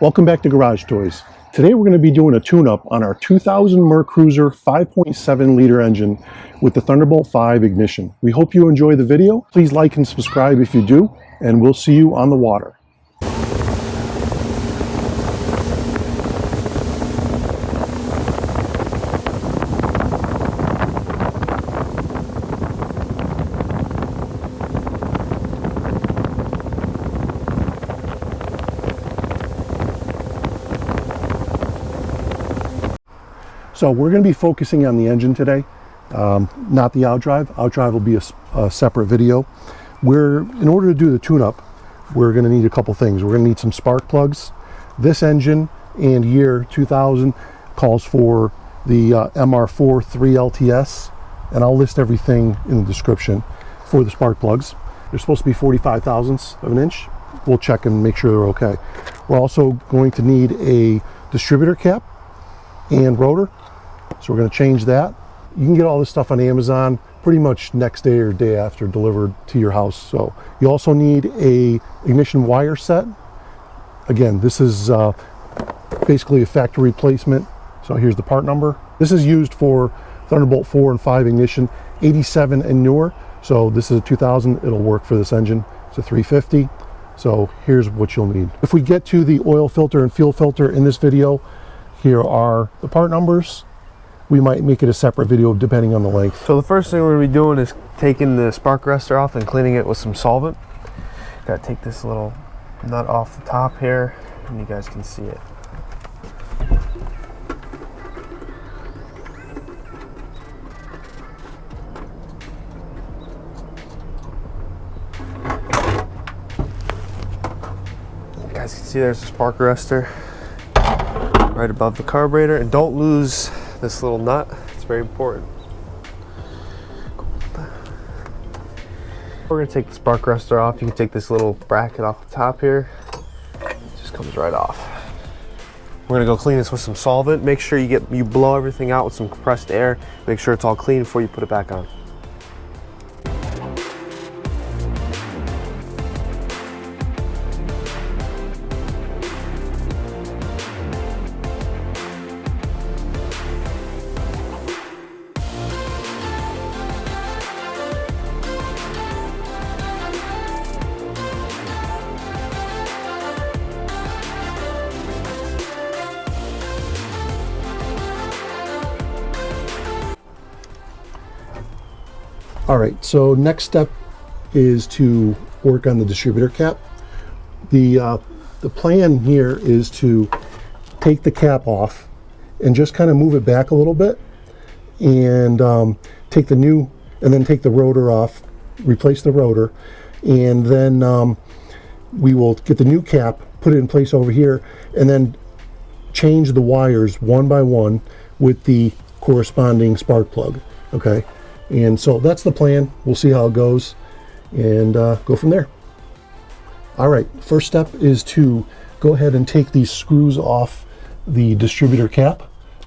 Welcome back to Garage Toys. Today we're going to be doing a tune-up on our 2000 Mercruiser 5.7 liter engine with the Thunderbolt V ignition. We hope you enjoy the video. Please like and subscribe if you do, and we'll see you on the water. So we're going to be focusing on the engine today, not the outdrive. Outdrive will be a separate video. In order to do the tune-up, we're going to need a couple things. We're going to need some spark plugs. This engine and year 2000 calls for the MR4 3LTS, and I'll list everything in the description for the spark plugs. They're supposed to be 45 thousandths of an inch. We'll check and make sure they're okay. We're also going to need a distributor cap and rotor. So we're going to change that. You can get all this stuff on Amazon pretty much next day or day after delivered to your house. So you also need a ignition wire set. Again, this is basically a factory replacement. So here's the part number. This is used for Thunderbolt 4 and 5 ignition, 87 and newer. So this is a 2000, it'll work for this engine. It's a 350. So here's what you'll need. If we get to the oil filter and fuel filter in this video, here are the part numbers. We might make it a separate video depending on the length. So the first thing we're going to be doing is taking the spark arrestor off and cleaning it with some solvent. Got to take this little nut off the top here, and you guys can see it. You guys can see there's a spark arrestor right above the carburetor, and don't lose this little nut. It's very important. We're going to take the spark arrestor off. You can take this little bracket off the top here. It just comes right off. We're going to go clean this with some solvent. Make sure you blow everything out with some compressed air. Make sure it's all clean before you put it back on. All right, so next step is to work on the distributor cap. The plan here is to take the cap off and just kind of move it back a little bit, and take the rotor off, replace the rotor, and then we will get the new cap, put it in place over here, and then change the wires one by one with the corresponding spark plug. Okay. And so that's the plan. We'll see how it goes and go from there. All right, first step is to go ahead and take these screws off the distributor cap.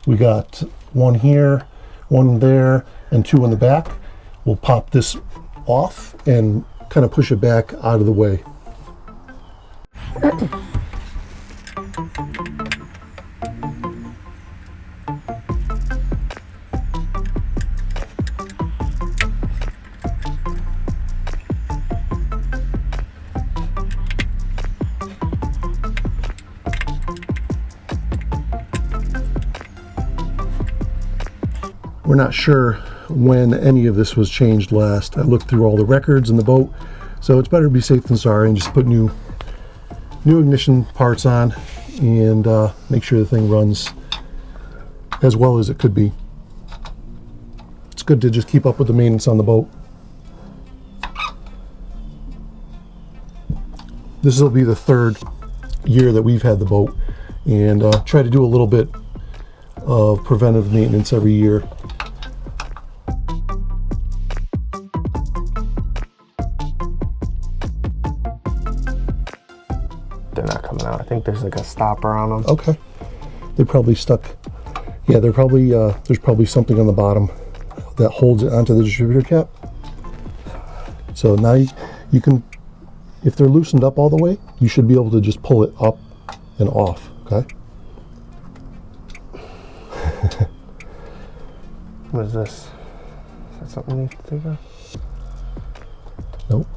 We got one here, one there, and two in the back. We'll pop this off and kind of push it back out of the way. We're not sure when any of this was changed last. I looked through all the records in the boat, so it's better to be safe than sorry and just put new ignition parts on and make sure the thing runs as well as it could be. It's good to just keep up with the maintenance on the boat. This will be the third year that we've had the boat, and try to do a little bit of preventive maintenance every year. They're not coming out. I think there's like a stopper on them. Okay. They're probably stuck. Yeah, they're probably there's probably something on the bottom that holds it onto the distributor cap. So now you can, if they're loosened up all the way, you should be able to just pull it up and off, okay? What is this? Is that something we need to take off? Nope.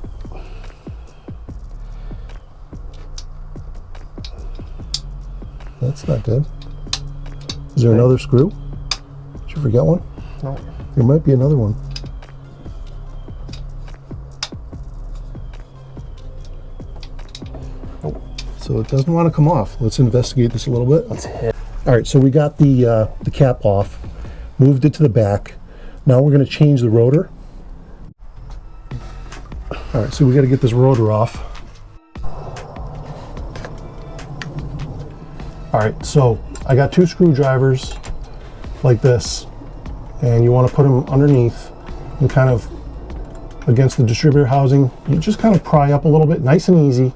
That's not good. Is there another screw? Did you forget one? No. There might be another one. Nope. So it doesn't want to come off. Let's investigate this a little bit. Let's hit. All right, so we got the cap off, moved it to the back. Now we're going to change the rotor. All right, so we got to get this rotor off. All right, so I got 2 screwdrivers like this, and you want to put them underneath and kind of against the distributor housing. You just kind of pry up a little bit, nice and easy,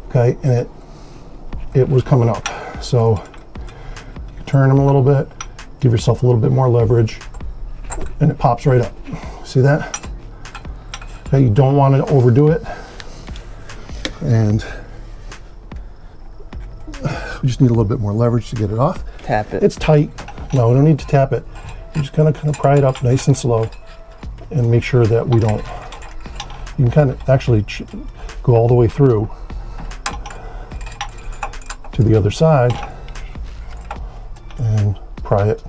okay? And it was coming up. So you turn them a little bit, give yourself a little bit more leverage, and it pops right up. See that? Okay, you don't want to overdo it, and we just need a little bit more leverage to get it off. Tap it. It's tight. No, we don't need to tap it. You just kind of pry it up nice and slow, and make sure that we don't. You can kind of actually go all the way through to the other side and pry it.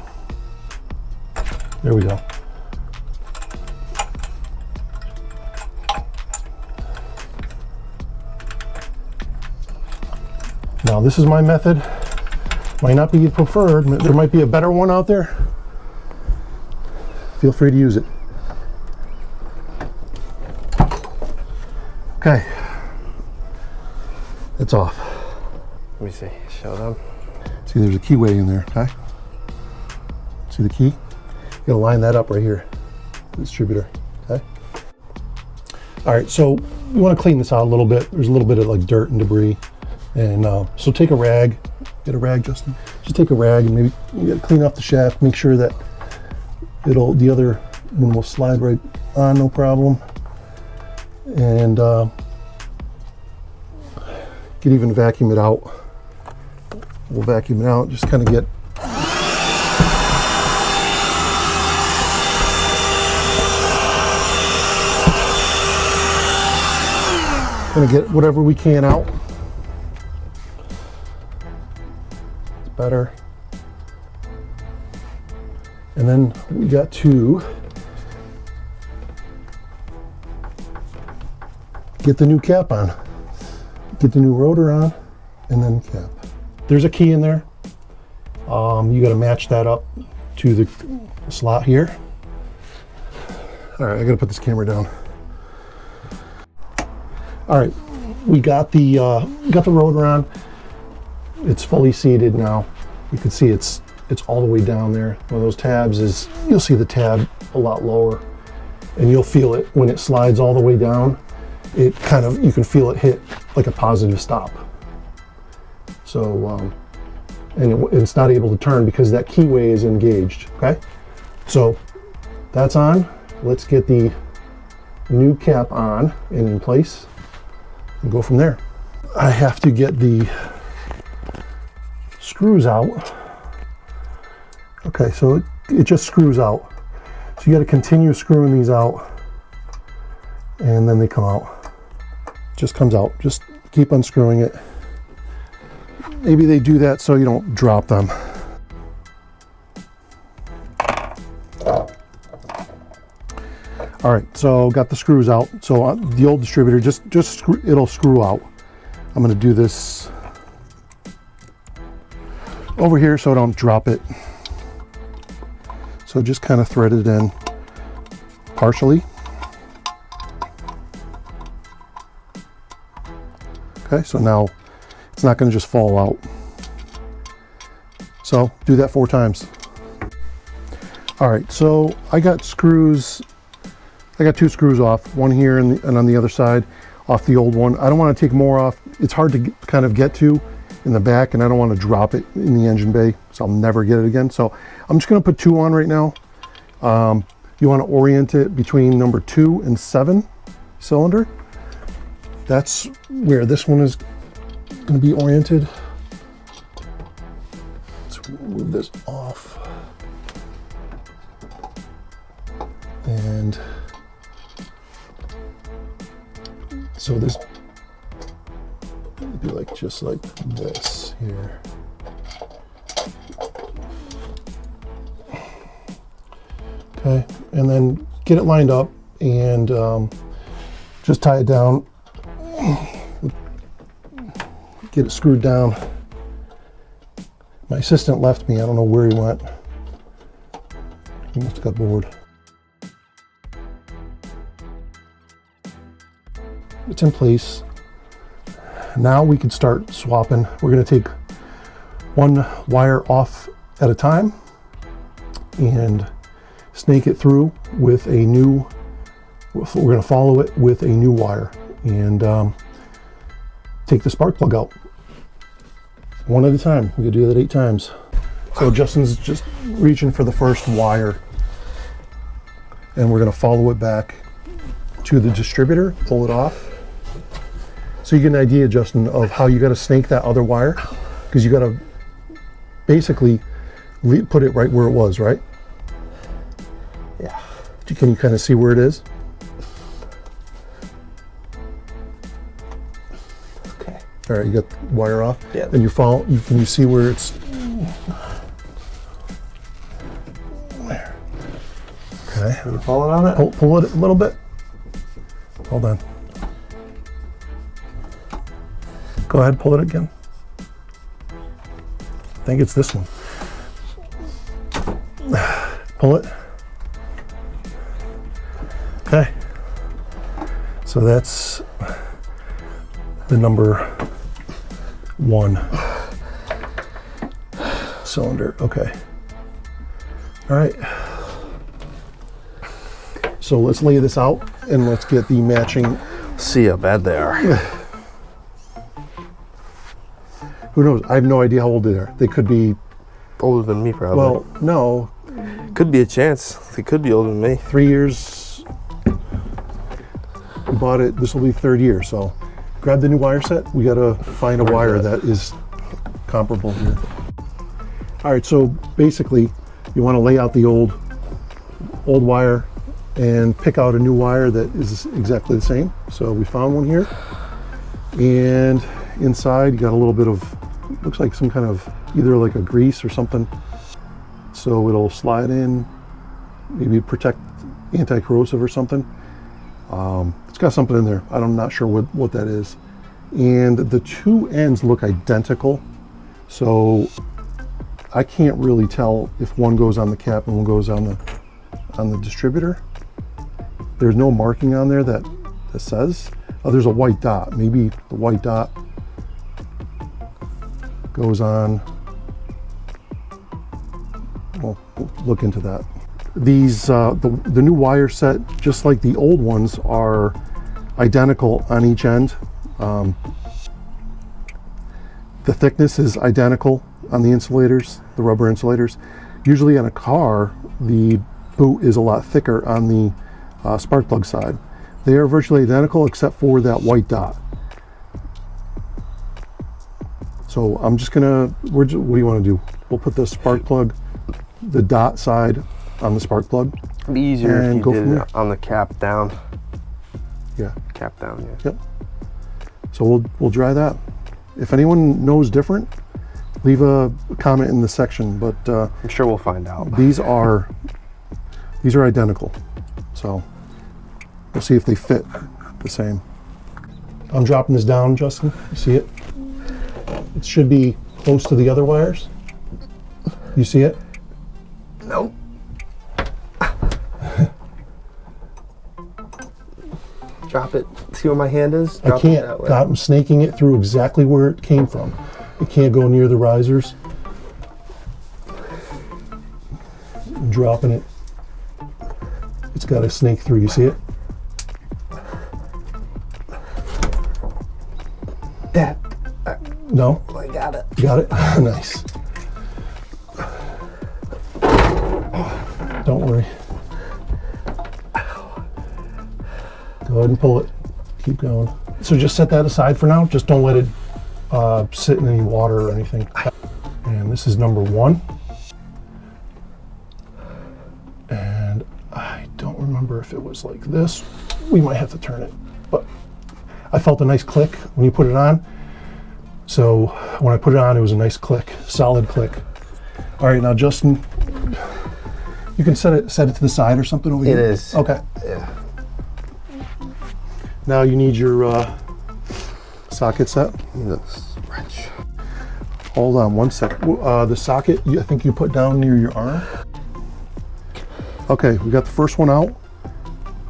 There we go. Now this is my method. Might not be preferred. There might be a better one out there. Feel free to use it. Okay. It's off. Let me see. Show them. See, there's a keyway in there, okay? See the key? You gotta line that up right here. Distributor, okay? All right, so we wanna clean this out a little bit. There's a little bit of like dirt and debris. And so take a rag. Get a rag, Justin. Just take a rag and maybe you gotta clean off the shaft. Make sure that the other one will slide right on, no problem. And can even vacuum it out. We'll vacuum it out. Just kind of get. Gonna get whatever we can out. Better. And then we got to get the new cap on, get the new rotor on, and then cap. There's a key in there. You got to match that up to the slot here. All right, I got to put this camera down. All right, we got the rotor on. It's fully seated now. You can see it's all the way down there. One of those tabs is, you'll see the tab a lot lower, and you'll feel it when it slides all the way down. It kind of, you can feel it hit like a positive stop. So, and it's not able to turn because that keyway is engaged, okay? So that's on. Let's get the new cap on and in place and go from there. I have to get the screws out. Okay, so it just screws out. So you got to continue screwing these out, and then they come out. Just comes out. Just keep unscrewing it. Maybe they do that so you don't drop them. All right, so got the screws out. So the old distributor, it'll screw out. I'm going to do this over here so I don't drop it. So just kind of thread it in partially. Okay, so now it's not going to just fall out. So do that 4 times. All right, so I got 2 screws off, one here and on the other side off the old one. I don't want to take more off. It's hard to kind of get to in the back, and I don't want to drop it in the engine bay, so I'll never get it again. So I'm just going to put 2 on right now. You want to orient it between number 2 and 7 cylinder. That's where this one is going to be oriented. move this off. And so this would be like just like this here. Okay, and then get it lined up and just tie it down. Get it screwed down. My assistant left me. I don't know where he went. He must have got bored. It's in place. Now we can start swapping. We're going to take one wire off at a time and snake it through with a new, we're going to follow it with a new wire and take the spark plug out. One at a time. We could do that 8 times. So Justin's just reaching for the first wire and we're going to follow it back to the distributor, pull it off. So you get an idea, Justin, of how you got to snake that other wire, because you got to basically put it right where it was, right? Yeah. Can you kind of see where it is? Okay. All right, you got the wire off. Yeah. And you follow. Can you see where it's? There. Okay. Are you pulling on it? Pull it a little bit. Hold on. Go ahead, pull it again. I think it's this one. Pull it. Okay. So that's the number 1 cylinder. Okay. All right. So let's lay this out and let's get the matching. See how bad they are. Who knows? I have no idea how old they are. They could be Older than me, probably. well, no, Could be a chance. They could be older than me. 3 years. We bought it. This will be 3rd year. So grab the new wire set. We got to find a wire that is comparable here. All right. So basically, you want to lay out the old wire and pick out a new wire that is exactly the same. So we found one here, and inside you got a little bit of, looks like some kind of either like a grease or something. So it'll slide in, maybe protect anti-corrosive or something. It's got something in there. I'm not sure what that is. And the 2 ends look identical. So I can't really tell if one goes on the cap and one goes on the distributor. There's no marking on there that says. Oh, there's a white dot. Maybe the white dot goes on. Well, we'll look into that. These the new wire set, just like the old ones, are identical on each end. The thickness is identical on the insulators, the rubber insulators. Usually on a car, the boot is a lot thicker on the spark plug side. They are virtually identical except for that white dot. So I'm just gonna, what do you want to do? We'll put the spark plug, the dot side on the spark plug. It'd be easier and if you did it on the cap down. Yeah. Cap down, yeah. Yep. So we'll dry that. If anyone knows different, leave a comment in the section, but I'm sure we'll find out. These are identical. So we'll see if they fit the same. I'm dropping this down, Justin. You see it? It should be close to the other wires. You see it? Nope. Drop it. See where my hand is? I can't. I'm snaking it through exactly where it came from. It can't go near the risers. I'm dropping it. It's got to snake through. You see it? That. No? I got it. Got it? Nice. Don't worry. Go ahead and pull it. Keep going. So just set that aside for now. Just don't let it sit in any water or anything. And this is number 1. And I don't remember if it was like this. We might have to turn it, but I felt a nice click when you put it on. So when I put it on, it was a nice click, solid click. All right, now Justin, you can set it to the side or something over here? It is. Okay. Yeah. Now you need your socket set. This wrench. Hold on one sec. The socket, I think you put down near your arm. Okay, we got the first one out.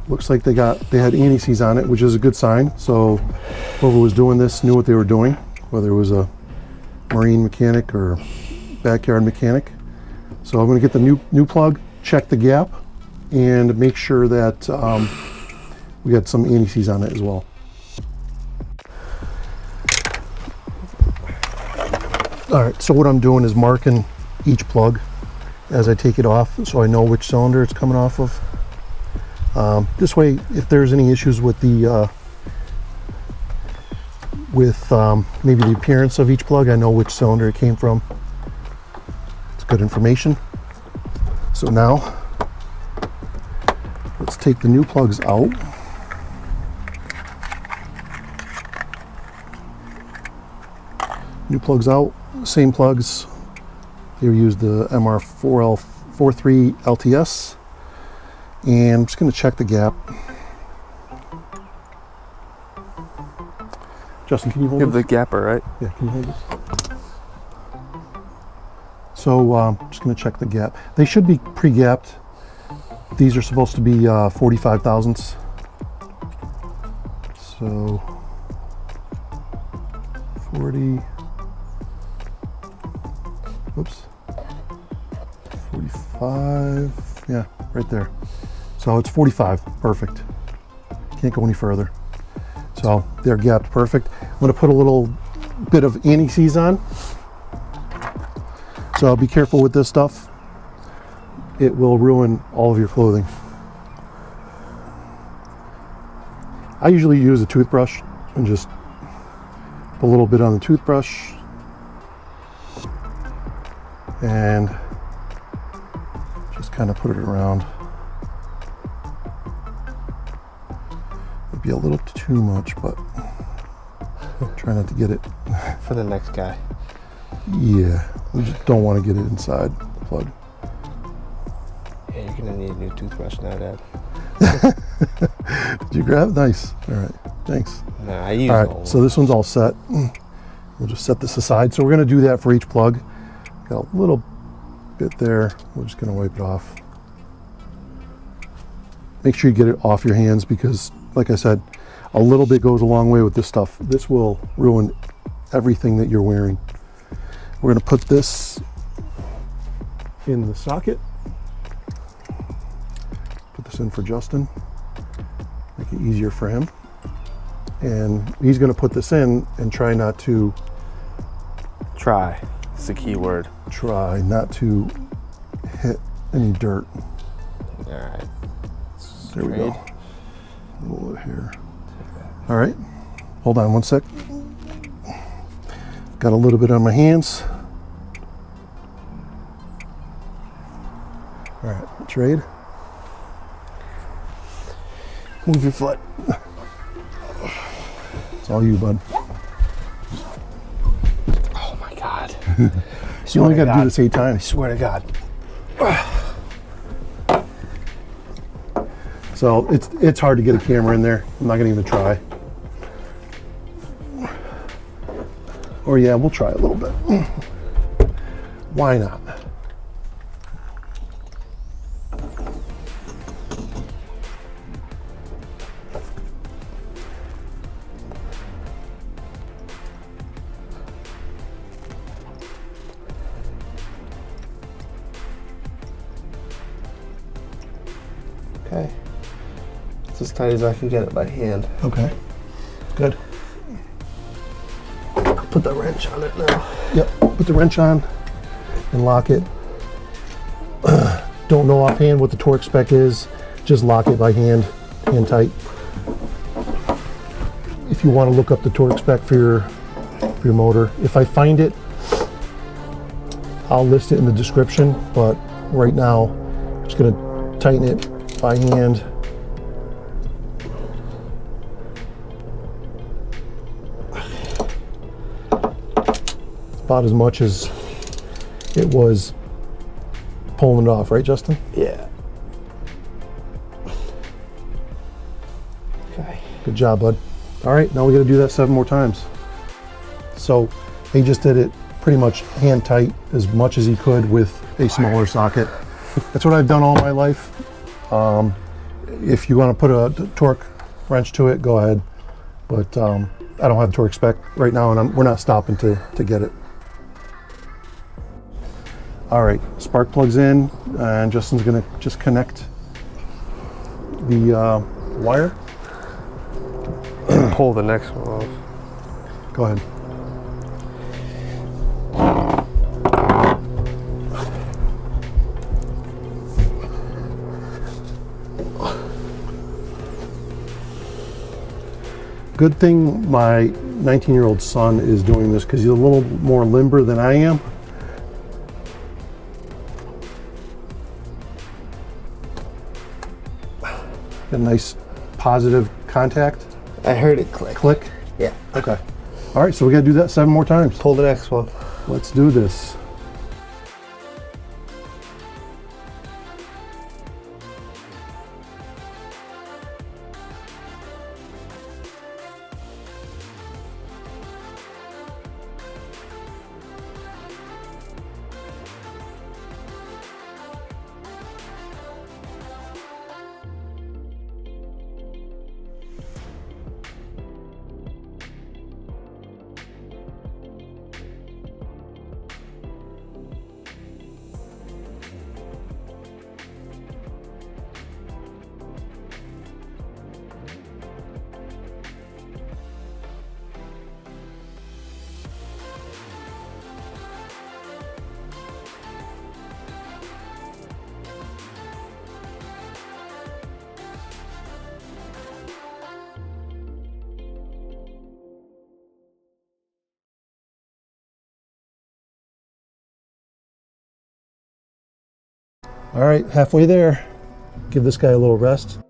Looks like they had anti-seize on it, which is a good sign. So whoever was doing this knew what they were doing, whether it was a marine mechanic or backyard mechanic. So I'm going to get the new plug, check the gap, and make sure that we got some anti-seize on it as well. All right, so what I'm doing is marking each plug as I take it off, so I know which cylinder it's coming off of. This way, if there's any issues with the maybe the appearance of each plug, I know which cylinder it came from. It's good information. So now, let's take the new plugs out. New plugs out, same plugs. They used the MR4L43 LTS. And I'm just going to check the gap. Justin, can you hold You have this? the gapper, right? Yeah, can you hold this? So I'm just going to check the gap. They should be pre-gapped. These are supposed to be 45 thousandths. So 40. Whoops. 45. Yeah, right there. So it's 45. Perfect. Can't go any further. So they're gapped perfect. I'm going to put a little bit of anti-seize on. So be careful with this stuff. It will ruin all of your clothing. I usually use a toothbrush and just put a little bit on the toothbrush and just kind of put it around. It'd be a little too much, but try not to get it. For the next guy. Yeah, we just don't want to get it inside the plug. Yeah, you're gonna need a new toothbrush now, Dad. Did you grab? Nice. All right, thanks. No, I use All the right, old so this one's all set. We'll just set this aside. So we're going to do that for each plug. Got a little bit there. We're just going to wipe it off. Make sure you get it off your hands because, like I said, a little bit goes a long way with this stuff. This will ruin everything that you're wearing. We're going to put this in the socket. Put this in for Justin. Make it easier for him. And he's going to put this in and try not to It's the key word. hit any dirt. All right. There we go. A little bit here. All right. Hold on one sec. Got a little bit on my hands. All right. Trade. Move your foot. It's all you, bud. Oh my God. You only got to do this 8 times. Swear to God. So it's hard to get a camera in there. I'm not gonna even try. Or yeah, we'll try a little bit. Why not? Okay. It's as tight as I can get it by hand. Okay. Good. Put the wrench on it now. Yep. Put the wrench on and lock it. Don't know offhand what the torque spec is. Just lock it by hand tight. If you want to look up the torque spec for your motor, if I find it, I'll list it in the description, but right now I'm just going to tighten it by hand. About as much as it was pulling it off, right, Justin? Yeah. Okay. Good job, bud. All right, now we got to do that 7 more times. So he just did it pretty much hand tight as much as he could with a smaller socket. That's what I've done all my life. If you want to put a torque wrench to it, go ahead. But I don't have the torque spec right now, and we're not stopping to get it. All right, spark plugs in, and Justin's gonna just connect the wire. Pull the next one off. Go ahead. Good thing my 19-year-old son is doing this because he's a little more limber than I am. A nice positive contact. I heard it click. Click? Yeah. Okay. All right, so we got to do that 7 more times. Pull the next one. Let's do this. All right, halfway there. Give this guy a little rest.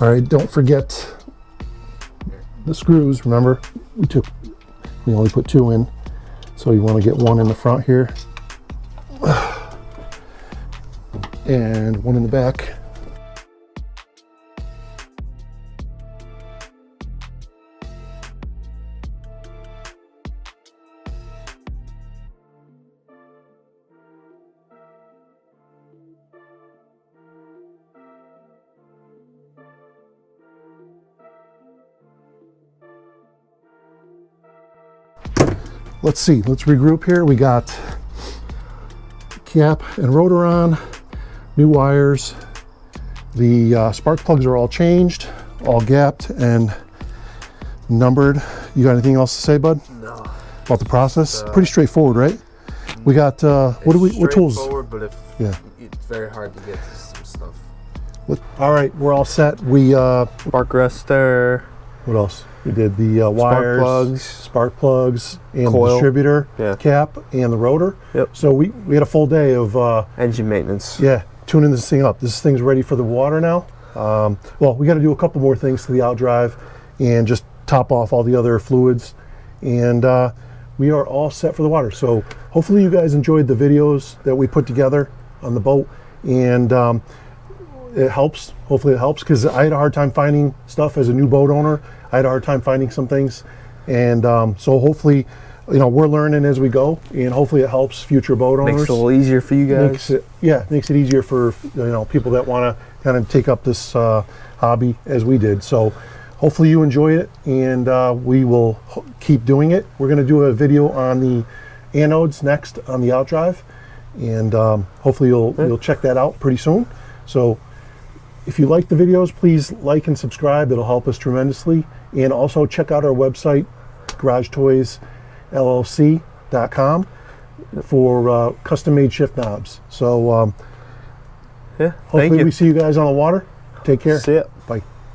All right, don't forget the screws. Remember, we only put 2 in, so you want to get 1 in the front here and 1 in the back. Let's see, let's regroup here. We got cap and rotor on, new wires. The spark plugs are all changed, all gapped and numbered. You got anything else to say, bud? No. About the process? Pretty straightforward, right? We got, what tools? Straightforward, but Yeah. It's very hard to get to some stuff. All right, we're all set. We, Spark arrestor. what else? We did the wires, spark plugs, and the coil. distributor cap and the rotor. Yep. So we had a full day of Engine maintenance. yeah, tuning this thing up. This thing's ready for the water now. Well, we got to do a couple more things to the outdrive and just top off all the other fluids, and we are all set for the water. So hopefully you guys enjoyed the videos that we put together on the boat, and it helps. Hopefully it helps, because I had a hard time finding stuff as a new boat owner. I had a hard time finding some things, and so hopefully, you know, we're learning as we go, and hopefully it helps future boat owners. Makes it a little easier for you guys. Makes it easier for, you know, people that want to kind of take up this hobby as we did. So hopefully you enjoy it, and we will keep doing it. We're going to do a video on the anodes next on the outdrive, and hopefully you'll check that out pretty soon. So if you like the videos, please like and subscribe. It'll help us tremendously. And also check out our website, garagetoysllc.com, for custom-made shift knobs. So yeah, hopefully we see you guys on the water. Take care. See ya.